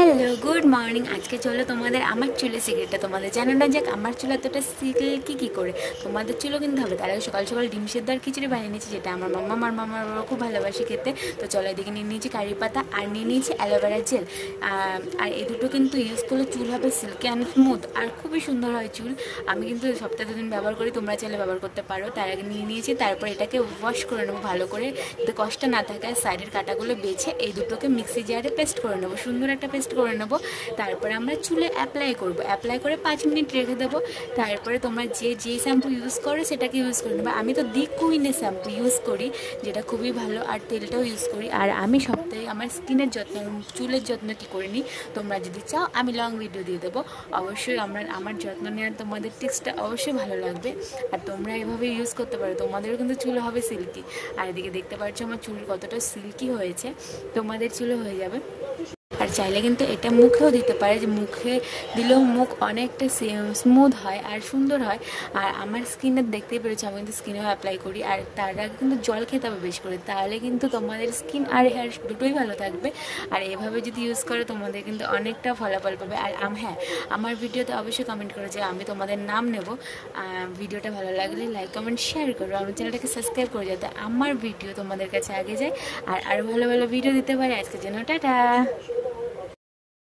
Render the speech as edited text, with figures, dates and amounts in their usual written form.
Hello good morning. আজকে চলো তোমাদের আমার চুলের সিক্রেটটা তোমাদের জানানো যাক। আমার চুল এতটা সিল্কি কী করে তোমাদের চুলও কিন্তু হবে। তার আগে সকাল সকাল ডিম সেদ্ধ আর খিচুড়ি বানিয়ে নিয়েছি, যেটা আমার মামার খুব ভালোবাসি খেতে। তো চলো এদিকে নিয়ে নিয়েছি কারি পাতা আর নিয়ে নিয়েছি অ্যালোভেরা জেল। আর এই দুটো কিন্তু ইউজ করলে চুল হবে সিল্কি অ্যান্ড স্মুথ আর খুবই সুন্দর হয় চুল। আমি কিন্তু সপ্তাহে 2 দিন ব্যবহার করি, তোমরা চাইলে ব্যবহার করতে পারো। তার আগে নিয়ে নিয়েছি, তারপর এটাকে ওয়াশ করে নেবো ভালো করে, যাতে কষ্ট না থাকে। সাইডের কাটাগুলো বেছে এই দুটোকে মিক্সি জারে পেস্ট করে নেবো, সুন্দর একটা পেস্ট করে নেবো। তারপরে আমরা চুলে অ্যাপ্লাই করবো, অ্যাপ্লাই করে 5 মিনিট রেখে দেবো। তারপরে তোমরা যে শ্যাম্পু ইউজ করো সেটাকে ইউজ করে নেবে। আমি তো দি কুইনের শ্যাম্পু ইউজ করি, যেটা খুবই ভালো, আর তেলটাও ইউজ করি। আর আমি সপ্তাহে আমার স্কিনের যত্ন, চুলের যত্ন কী করে নিই তোমরা যদি চাও আমি লং ভিডিও দিয়ে দেবো। অবশ্যই আমার যত্ন নেওয়ার তোমাদের টিপসটা অবশ্যই ভালো লাগবে, আর তোমরা এভাবে ইউজ করতে পারো, তোমাদেরও কিন্তু চুল হবে সিল্কি। আর এদিকে দেখতে পাচ্ছ আমার চুল কতটা সিল্কি হয়েছে, তোমাদের চুলও হয়ে যাবে। আর চাইলে কিন্তু এটা মুখেও দিতে পারে, যে মুখে দিলেও মুখ অনেকটা স্মুথ হয় আর সুন্দর হয়। আর আমার স্কিনে দেখতেই পেরেছো আমি কিন্তু স্কিনেও অ্যাপ্লাই করি। আর তার আগে কিন্তু জল খেতে হবে বেশি করে, তাহলে কিন্তু তোমাদের স্কিন আর হেয়ার দুটোই ভালো থাকবে। আর এভাবে যদি ইউজ করো তোমাদের কিন্তু অনেকটা ফলাফল পাবে। আর হ্যাঁ, আমার ভিডিওতে অবশ্যই কমেন্ট করো যে আমি তোমাদের নাম নেব। ভিডিওটা ভালো লাগলে লাইক কমেন্ট শেয়ার করো, আমার চ্যানেলটাকে সাবস্ক্রাইব করে, যাতে আমার ভিডিও তোমাদের কাছে আগে যায় আর আরও ভালো ভালো ভিডিও দিতে পারে। আজকের জন্য টাটা।